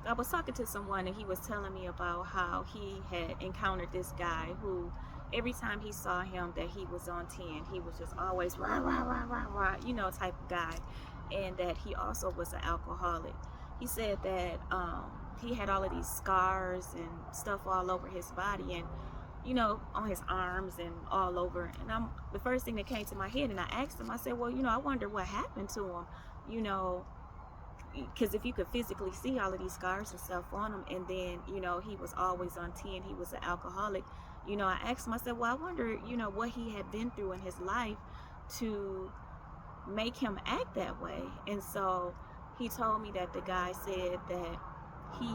I was talking to someone and he was telling me about how he had encountered this guy who every time he saw him that he was on 10, he was just always rah rah rah rah rah, type of guy, and that he also was an alcoholic. He said that he had all of these scars and stuff all over his body, and on his arms and all over. And the first thing that came to my head, and I asked him, I said, well, I wonder what happened to him, because if you could physically see all of these scars and stuff on him, and then he was always on 10, he was an alcoholic. I asked him, I said, well, I wonder what he had been through in his life to make him act that way. And so he told me that the guy said that he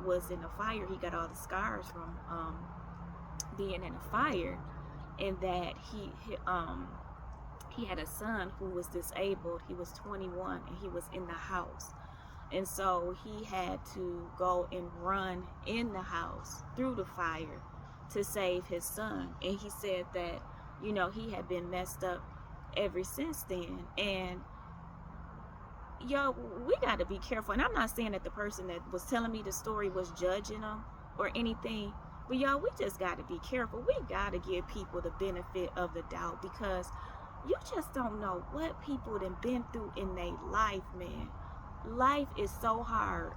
was in a fire. He got all the scars from being in a fire, and that he had a son who was disabled. He was 21 and he was in the house. And so he had to go and run in the house through the fire to save his son. And he said that, he had been messed up ever since then. And we got to be careful. And I'm not saying that the person that was telling me the story was judging him or anything, but we just got to be careful. We got to give people the benefit of the doubt, because you just don't know what people have been through in their life, man. Life is so hard.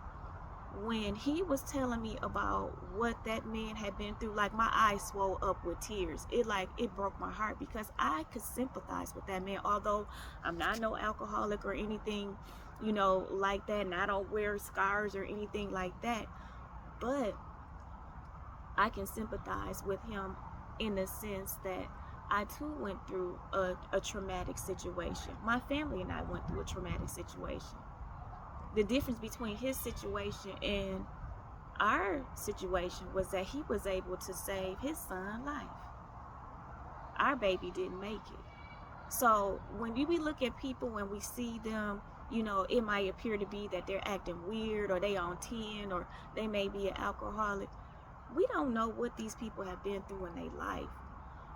When he was telling me about what that man had been through, like my eyes swelled up with tears. It broke my heart, because I could sympathize with that man. Although I'm not no alcoholic or anything, like that, and I don't wear scars or anything like that. But I can sympathize with him in the sense that I too went through a traumatic situation. My family and I went through a traumatic situation. The difference between his situation and our situation was that he was able to save his son's life. Our baby didn't make it. So when we look at people, when we see them, it might appear to be that they're acting weird, or they on 10, or they may be an alcoholic. We don't know what these people have been through in their life.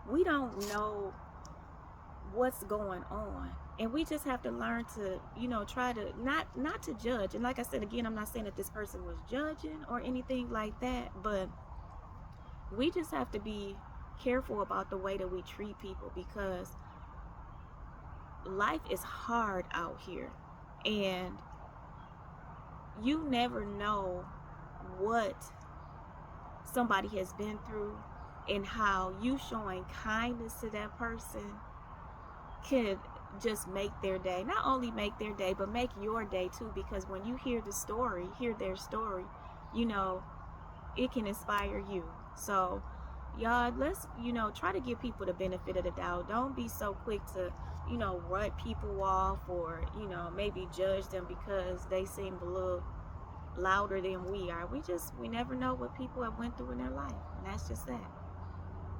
We don't know what's going on, and we just have to learn to try to not to judge. And like I said again, I'm not saying that this person was judging or anything like that, but we just have to be careful about the way that we treat people, because life is hard out here, and you never know what somebody has been through, and how you showing kindness to that person could just make their day. Not only make their day, but make your day too, because when you hear their story, it can inspire you. So y'all, let's try to give people the benefit of the doubt. Don't be so quick to write people off, or maybe judge them because they seem a little louder than we are. We never know what people have went through in their life, and that's just that.